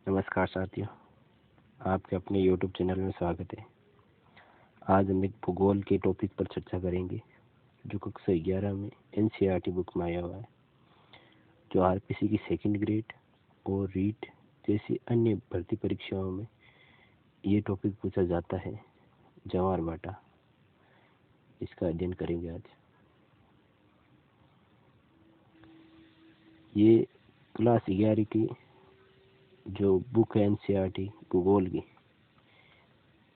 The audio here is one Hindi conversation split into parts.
नमस्कार साथियों, आपके अपने YouTube चैनल में स्वागत है। आज हम एक भूगोल के टॉपिक पर चर्चा करेंगे जो कक्षा 11 में NCERT बुक में आया हुआ है, जो RPC की सेकंड ग्रेड और रीट जैसी अन्य भर्ती परीक्षाओं में ये टॉपिक पूछा जाता है। जवार भाटा, इसका अध्ययन करेंगे आज। ये क्लास 11 की जो बुक है NCERT भूगोल की,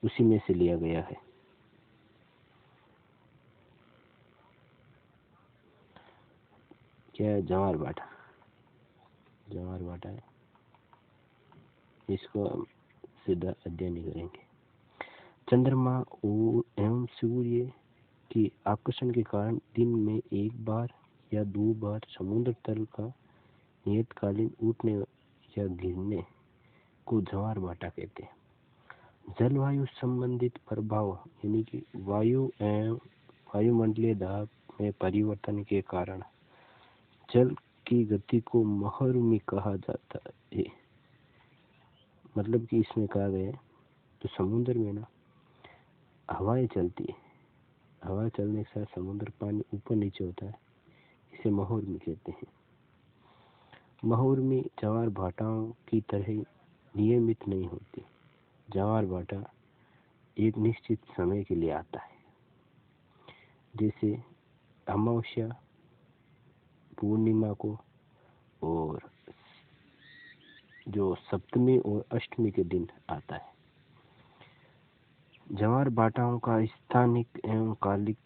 उसी में से लिया गया है। क्या है जवार भाटा? जवार भाटा है, इसको हम सीधा अध्ययन करेंगे। चंद्रमा एवं सूर्य के आकर्षण के कारण दिन में एक बार या दो बार समुद्र तल का नियतकालीन उठने या गिरने को ज्वार भाटा कहते हैं। जलवायु संबंधित प्रभाव यानी कि वायु एवं वायुमंडलीय दाब में परिवर्तन के कारण जल की गति को महरूमी कहा जाता है। मतलब कि इसमें कहा गया है तो समुद्र में ना हवाएं चलती है, हवा चलने के साथ समुद्र पानी ऊपर नीचे होता है, इसे महरूमी कहते हैं। महरूमी ज्वार भाटाओं की तरह नियमित नहीं होती। ज्वार भाटा एक निश्चित समय के लिए आता है, जैसे अमावस्या, पूर्णिमा को और जो सप्तमी और अष्टमी के दिन आता है। ज्वार भाटाओं का स्थानिक एवं कालिक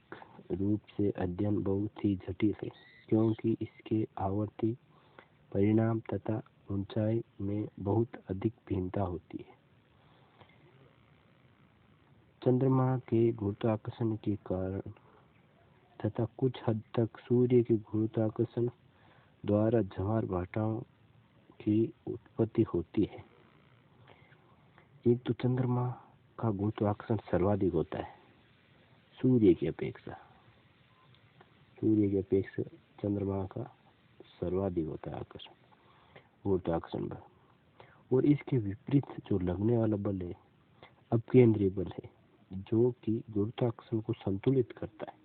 रूप से अध्ययन बहुत ही जटिल है, क्योंकि इसके आवर्ती परिणाम तथा ऊंचाई में बहुत अधिक भिन्नता होती है। चंद्रमा के गुरुत्वाकर्षण के कारण तथा कुछ हद तक सूर्य के गुरुत्वाकर्षण द्वारा ज्वार भाटाओं की उत्पत्ति होती है। एक तो चंद्रमा का गुरुत्वाकर्षण सर्वाधिक होता है सूर्य की अपेक्षा। चंद्रमा का सर्वाधिक होता है आकर्षण, गुरुत्वाकर्षण बल। और इसके विपरीत जो लगने वाला बल है अपकेंद्रीय बल है, जो कि गुरुत्वाकर्षण को संतुलित करता है।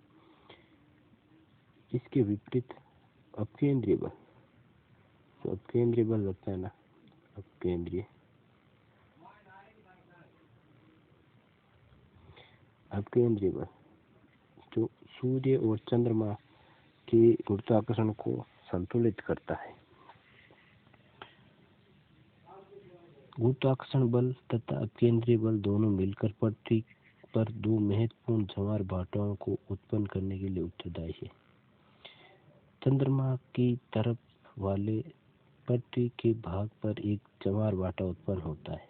इसके विपरीत अपकेंद्रीय बल, जो अपकेंद्रीय बल लगता है ना, अपकेंद्रीय बल जो सूर्य और चंद्रमा के गुरुत्वाकर्षण को संतुलित करता है। गुरुत्वाकर्षण बल तथा अपकेंद्रीय बल दोनों मिलकर पृथ्वी पर दो महत्वपूर्ण ज्वार भाटाओं को उत्पन्न करने के लिए उत्तरदायी है। चंद्रमा की तरफ वाले पृथ्वी के भाग पर एक ज्वार भाटा उत्पन्न होता है।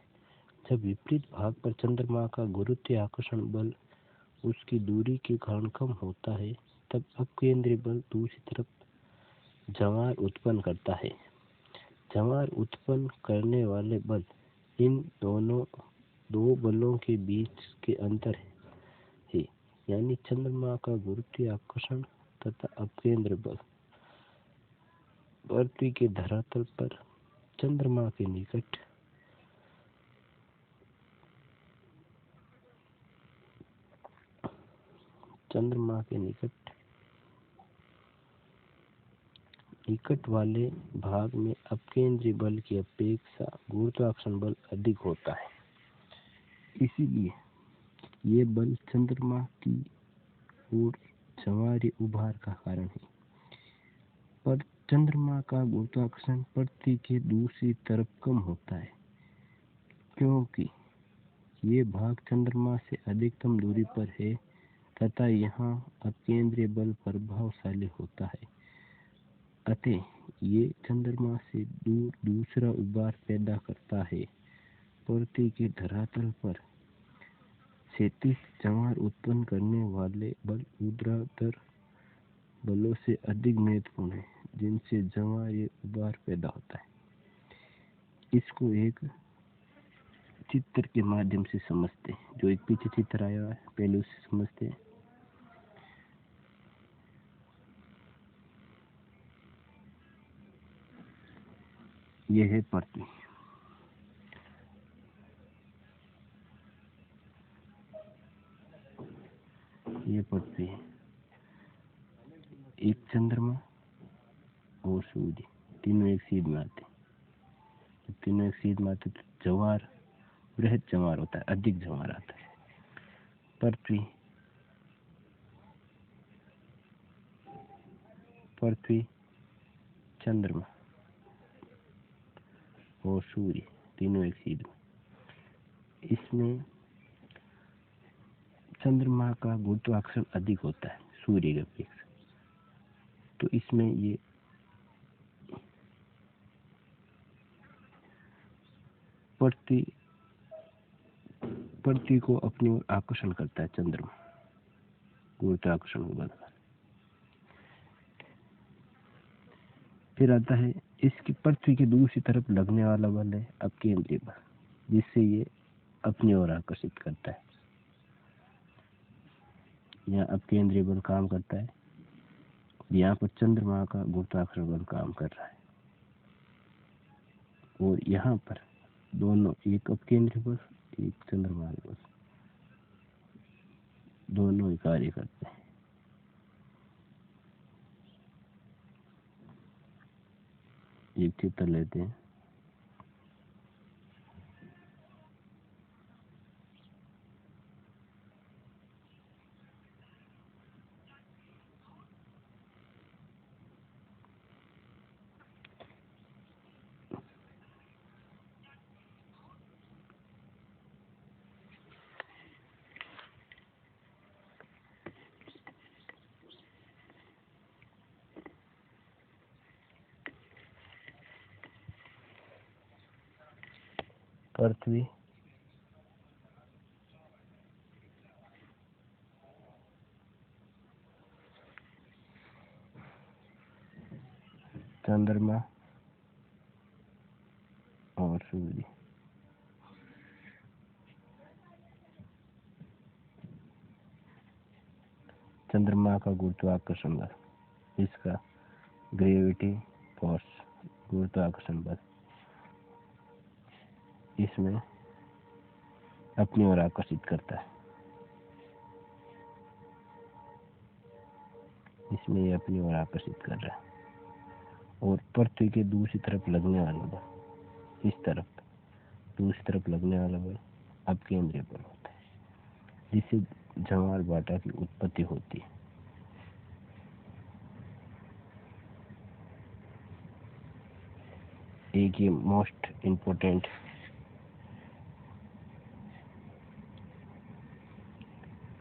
जब विपरीत भाग पर चंद्रमा का गुरुत्वाकर्षण बल उसकी दूरी के कारण कम होता है, तब अपकेंद्रीय बल दूसरी तरफ ज्वार उत्पन्न करता है। ज्वार उत्पन्न करने वाले बल इन दोनों दो बलों के बीच के अंतर है, यानी चंद्रमा का गुरुत्वाकर्षण तथा अपकेंद्रीय बल। पृथ्वी के धरातल पर चंद्रमा के निकट निकट वाले भाग में अपकेंद्रीय बल की अपेक्षा गुरुत्वाकर्षण बल अधिक होता है। इसीलिए ये बल चंद्रमा की ओर ज्वारीय उभार का कारण है। पर चंद्रमा का गुरुत्वाकर्षण पृथ्वी के दूसरी तरफ कम होता है, क्योंकि ये भाग चंद्रमा से अधिकतम दूरी पर है तथा यहाँ अपकेंद्रीय बल प्रभावशाली होता है। अतः ये चंद्रमा से दूर दूसरा उभार पैदा करता है। पृथ्वी के धरातल पर क्षैतिज ज्वार उत्पन्न करने वाले बल ऊर्ध्वाधर बलों से अधिक महत्वपूर्ण है, जिनसे ज्वारीय उभार पैदा होता है। इसको एक चित्र के माध्यम से समझते हैं। जो एक पीछे चित्र आया है, पहले उससे समझते हैं। यह है पृथ्वी, ये पृथ्वी है, एक चंद्रमा और सूर्य, तीनों एक सीध में आते हैं। जब तीनों एक सीध में आते तो ज्वार, बृहद ज्वार होता है, अधिक ज्वार आता है। पृथ्वी, चंद्रमा और सूर्य, तीनों एक सीध में। इसमें चंद्रमा का गुरुत्वाकर्षण अधिक होता है सूर्य के अपेक्षा, तो इसमें ये पृथ्वी को अपनी ओर आकर्षण करता है चंद्रमा, गुरुत्वाकर्षण को बदल। फिर आता है इसकी पृथ्वी की दूसरी तरफ लगने वाला बल है अपकेंद्रीय बल, जिससे ये अपनी ओर आकर्षित करता है। यहाँ अपकेंद्रीय बल काम करता है, यहाँ पर चंद्रमा का गुरुत्वाकर्षण बल काम कर रहा है, और यहाँ पर दोनों, एक अपकेंद्रीय बल, एक चंद्रमा बल, दोनों ही कार्य करते हैं। एक चित्र लेते हैं। पृथ्वी, चंद्रमा और सूर्य। चंद्रमा का गुरुत्वाकर्षण बल, इसका ग्रेविटी फोर्स, गुरुत्वाकर्षण बल, इसमें अपनी ओर आकर्षित करता है, इसमें ये अपनी ओर आकर्षित कर रहा है। और पृथ्वी के दूसरी तरफ लगने वाला बल, इस तरफ दूसरी तरफ लगने वाला बल अपकेंद्रीय बल होता है, जिससे ज्वार भाटा की उत्पत्ति होती है। एक ये मोस्ट इम्पोर्टेंट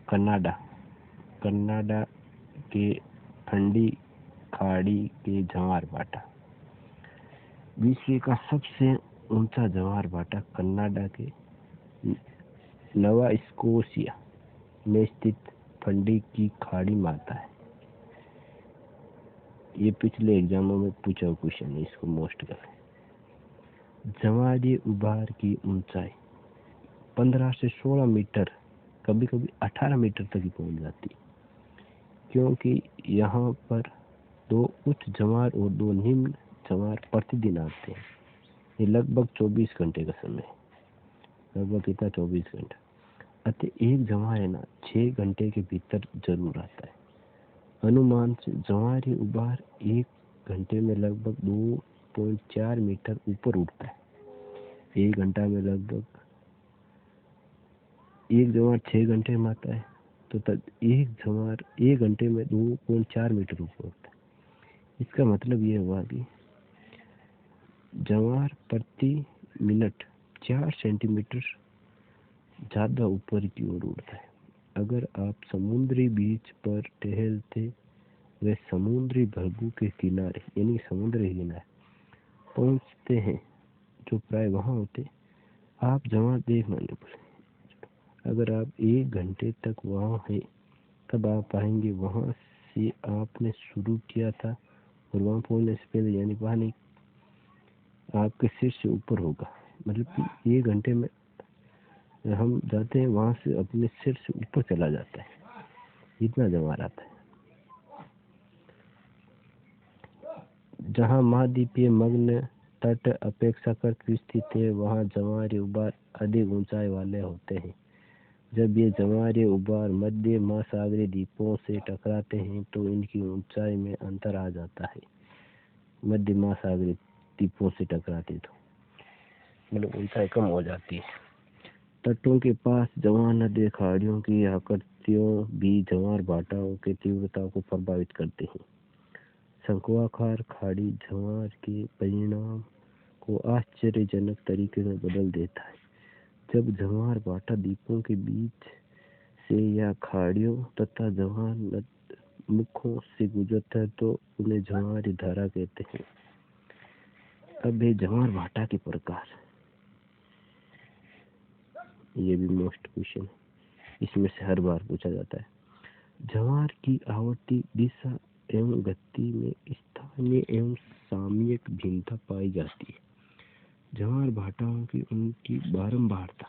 कनाडा के ठंडी खाड़ी के ज्वार भाटा, विश्व का सबसे ऊंचा ज्वार भाटा कनाडा के नवा स्कोशिया में स्थित ठंडी की खाड़ी में आता है। ये पिछले एग्जामों में पूछा क्वेश्चन है, इसको मोस्ट कर। ज्वारीय उभार की ऊंचाई 15 से 16 मीटर, कभी कभी 18 मीटर तक ही पहुंच जाती है, क्योंकि यहाँ पर 2 उच्च ज्वार और 2 निम्न ज्वार प्रतिदिन आते हैं। ये लगभग 24 घंटे का समय है, लगभग कितना 24 घंटा। अतः एक ज्वार है ना 6 घंटे के भीतर जरूर आता है। अनुमान से ज्वारीय उभार 1 घंटे में लगभग 2.4 मीटर ऊपर उठता है। 1 घंटा में लगभग, एक ज्वार 6 घंटे में आता है, तो तब एक ज्वार 1 घंटे में 2.4 मीटर ऊपर उठता है। इसका मतलब ये हुआ कि ज्वार प्रति मिनट 4 सेंटीमीटर ज्यादा ऊपर की ओर उड़ता है। अगर आप समुद्री बीच पर टहलते वे समुद्री भर्गू के किनारे, यानी समुद्री किनारे पहुंचते हैं, जो प्राय वहां होते, आप ज्वार देखना नहीं भूलें। अगर आप 1 घंटे तक वहां हैं, तब आप पाएंगे वहां से आपने शुरू किया था, और वहां पहुंचने से पहले यानी पानी आपके सिर से ऊपर होगा। मतलब कि 1 घंटे में हम जाते हैं, वहां से अपने सिर से ऊपर चला जाता है, इतना ज्वार आता है। जहाँ महाद्वीपीय मग्न तट अपेक्षाकृत विस्तृत है, वहाँ ज्वारीय उभार अधिक ऊंचाई वाले होते हैं। जब ये जवारे उबार मध्य महासागरीय द्वीपों से टकराते हैं तो इनकी ऊंचाई में अंतर आ जाता है। मध्य महासागरीय द्वीपों से टकराते तो मतलब ऊंचाई कम हो जाती है। तटों के पास जवार नदी खाड़ियों की आकृतियों भी जवार भाटाओं की तीव्रता को प्रभावित करते हैं। शंक्वाकार खाड़ी जवार के परिणाम को आश्चर्यजनक तरीके में बदल देता है। जब जवार भाटा द्वीपों के बीच से या खाड़ियों तथा जवार मुखों से गुजरता है तो उन्हें जवारी धारा कहते हैं। अब है जवार भाटा के प्रकार। ये भी मोस्ट क्वेश्चन है, इसमें से हर बार पूछा जाता है। जवार की आवर्ती दिशा एवं गति में स्थानीय एवं सामयिक भिन्नता पाई जाती है। जवार भाटाओं की उनकी बारंबारता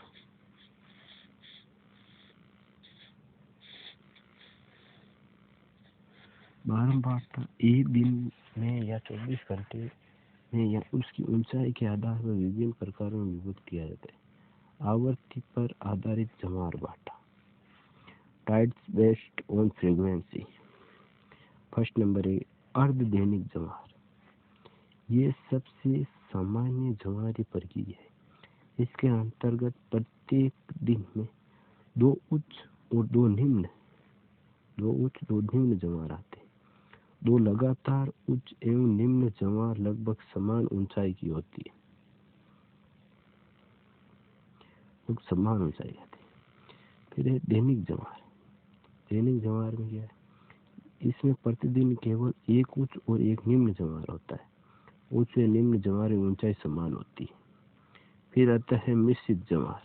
एक दिन में या 24 घंटे में या उसकी ऊंचाई के आधार पर विभिन्न प्रकारों में विभक्त किया जाता है। आवर्ती पर आधारित जवार भाटा। Tides based on frequency. First number है अर्धदैनिक जवार। ये सबसे सामान्य जवारी प्रक्रिया है। इसके अंतर्गत प्रत्येक दिन में दो उच्च और दो निम्न जवार आते हैं। दो लगातार उच्च एवं निम्न जवार लगभग समान ऊंचाई की होती है। फिर है दैनिक जवार। दैनिक जवार में क्या है? इसमें प्रतिदिन केवल एक उच्च और एक निम्न जवार होता है। उच्च और निम्न जवार की ऊंचाई समान होती है। फिर आता है मिश्रित जवार।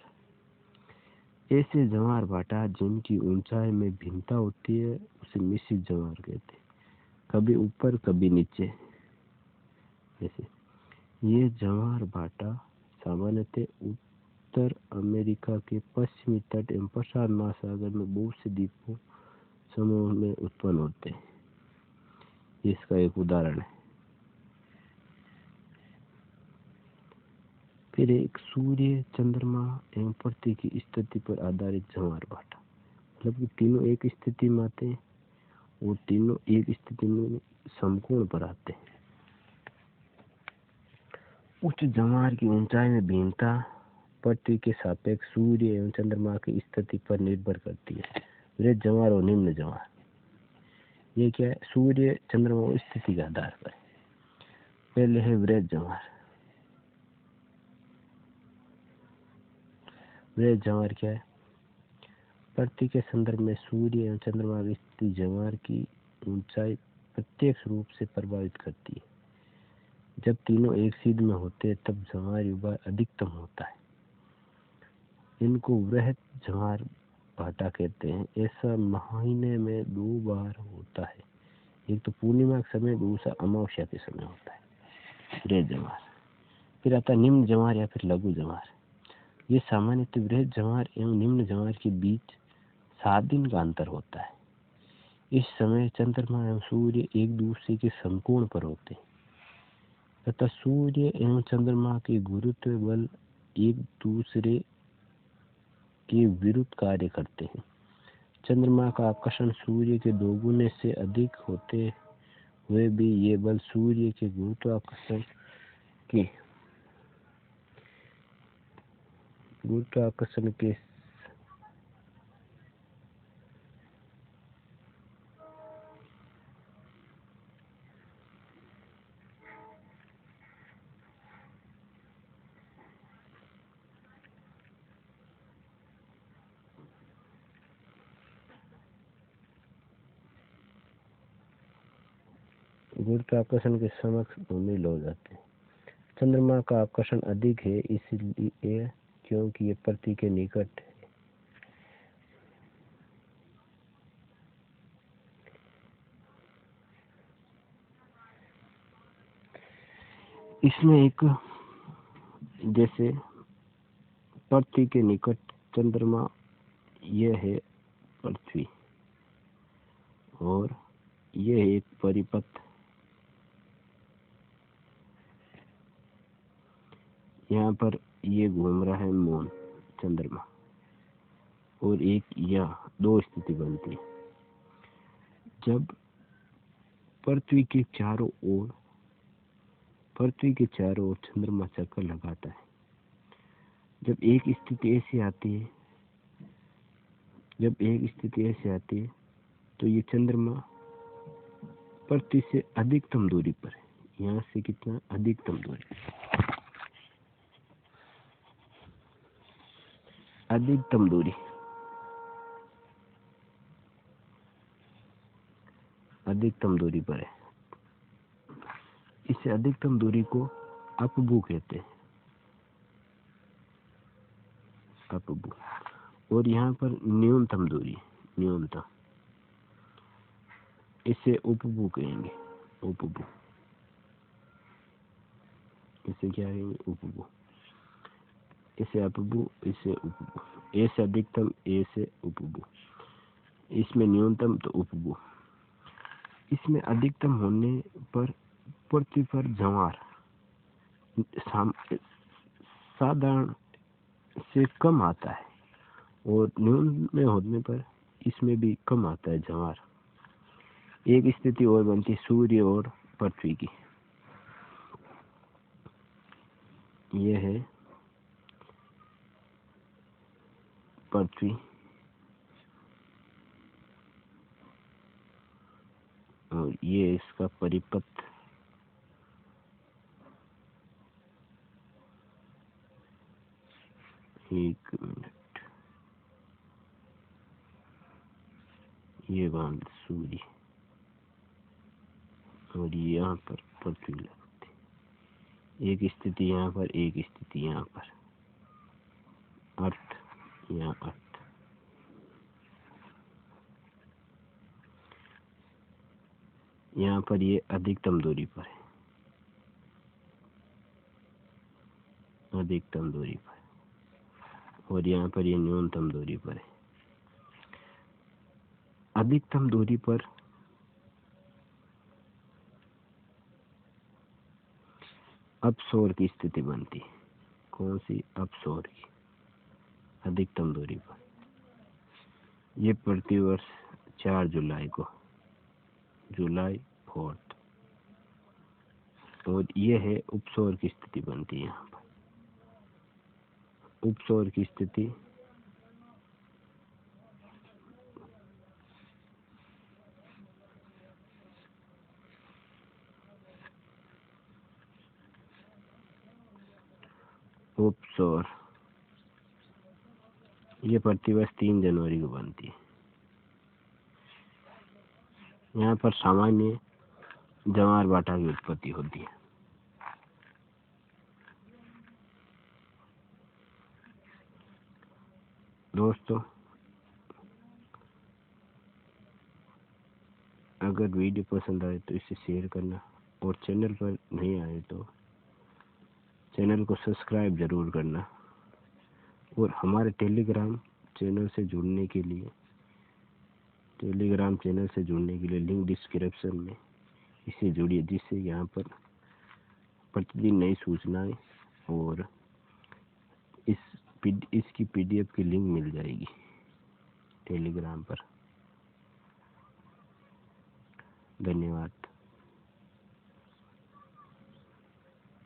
ऐसे जवार भाटा जिनकी ऊंचाई में भिन्नता होती है उसे मिश्रित जवार कहते हैं। कभी ऊपर कभी नीचे। जैसे ये जवार भाटा सामान्यतः उत्तर अमेरिका के पश्चिमी तट एवं प्रशांत महासागर में बहुत से द्वीपों समूह में उत्पन्न होते हैं। इसका एक उदाहरण है। फिर एक सूर्य, चंद्रमा एवं पृथ्वी की स्थिति पर आधारित जवार भाटा। मतलब कि तीनों एक स्थिति में आते हैं और तीनों एक स्थिति में समकोण पर आते हैं। उच्च जवार की ऊंचाई में भिन्नता पृथ्वी के सापेक्ष सूर्य एवं चंद्रमा की स्थिति पर निर्भर करती है। वृहद जवार और निम्न जवार, ये क्या है? सूर्य चंद्रमा और स्थिति के आधार पर। पहले है वृहद जवार। वृहद जवार क्या है? पृथ्वी के संदर्भ में सूर्य एवं चंद्रमा की स्थिति जवार की ऊंचाई प्रत्यक्ष रूप से प्रभावित करती है। जब तीनों एक सीध में होते हैं तब जवार उबार अधिकतम होता है। इनको वृहद जवार भाटा कहते हैं। ऐसा महीने में 2 बार होता है। एक तो पूर्णिमा के समय, दूसरा अमावस्या के समय होता है वृहद जवार। फिर आता है निम्न जवार या फिर लघु जवार। ये सामान्यतः वृहद जवार एवं निम्न जवार के बीच 7 दिन का अंतर होता है। इस समय चंद्रमा एवं सूर्य एक दूसरे के समकोण पर होते हैं तथा सूर्य एवं चंद्रमा के गुरुत्व बल एक दूसरे के विरुद्ध कार्य करते हैं। चंद्रमा का आकर्षण सूर्य के दोगुने से अधिक होते हुए भी ये बल सूर्य के गुरुत्वाकर्षण के गुरुत्वाकर्षण के समक्ष धूमिल हो जाते हैं। चंद्रमा का आकर्षण अधिक है इसलिए क्योंकि ये पृथ्वी के निकट है। इसमें एक जैसे पृथ्वी के निकट चंद्रमा, यह है पृथ्वी और यह है एक परिपथ। यहाँ पर ये घूम रहा है मून, चंद्रमा। और एक या दो स्थिति बनती है। जब पृथ्वी के चारों ओर चंद्रमा चक्कर लगाता है, जब एक स्थिति ऐसी आती है तो ये चंद्रमा पृथ्वी से अधिकतम दूरी पर है। यहाँ से कितना अधिकतम दूरी, अधिकतम दूरी पर है। इसे अधिकतम दूरी को अपभू कहते हैं, अपभू। और यहाँ पर न्यूनतम दूरी, इसे उपभू कहेंगे, उपभू। इसे क्या कहेंगे? उपभू। इसे अपभू, इसे उपभू। ए से अधिकतम, ए से उपभू। इसमें न्यूनतम तो उपभू। इसमें अधिकतम होने पर पृथ्वी पर ज्वार साधारण से कम आता है, और न्यून में होने पर इसमें भी कम आता है ज्वार। एक स्थिति और बनती है सूर्य और पृथ्वी की। यह है पृथ्वी और ये इसका परिपथ। एक मिनट, ये बांध सूर्य और यहाँ पर पृथ्वी लगती। एक स्थिति यहाँ पर, एक स्थिति यहाँ पर, अर्थ, यहाँ अर्थ। यहाँ पर ये अधिकतम दूरी पर है, अधिकतम दूरी पर, और यहाँ पर ये न्यूनतम दूरी पर है। अधिकतम दूरी पर अपसौर की स्थिति बनती है। कौन सी? अपसौर की, अधिकतम दूरी पर। ये प्रतिवर्ष 4 जुलाई को, जुलाई 4, और ये है उपसौर की स्थिति बनती है। यहाँ पर उपसौर की स्थिति उपसौर, ये प्रतिवर्ष 3 जनवरी को बनती है। यहाँ पर सामान्य ज्वार भाटा की उत्पत्ति होती है। दोस्तों, अगर वीडियो पसंद आए तो इसे शेयर करना, और चैनल पर नहीं आए तो चैनल को सब्सक्राइब जरूर करना। और हमारे टेलीग्राम चैनल से जुड़ने के लिए लिंक डिस्क्रिप्शन में, इसे जुड़िए, जिससे यहाँ पर प्रतिदिन नई सूचनाएं और इसकी PDF की लिंक मिल जाएगी टेलीग्राम पर। धन्यवाद।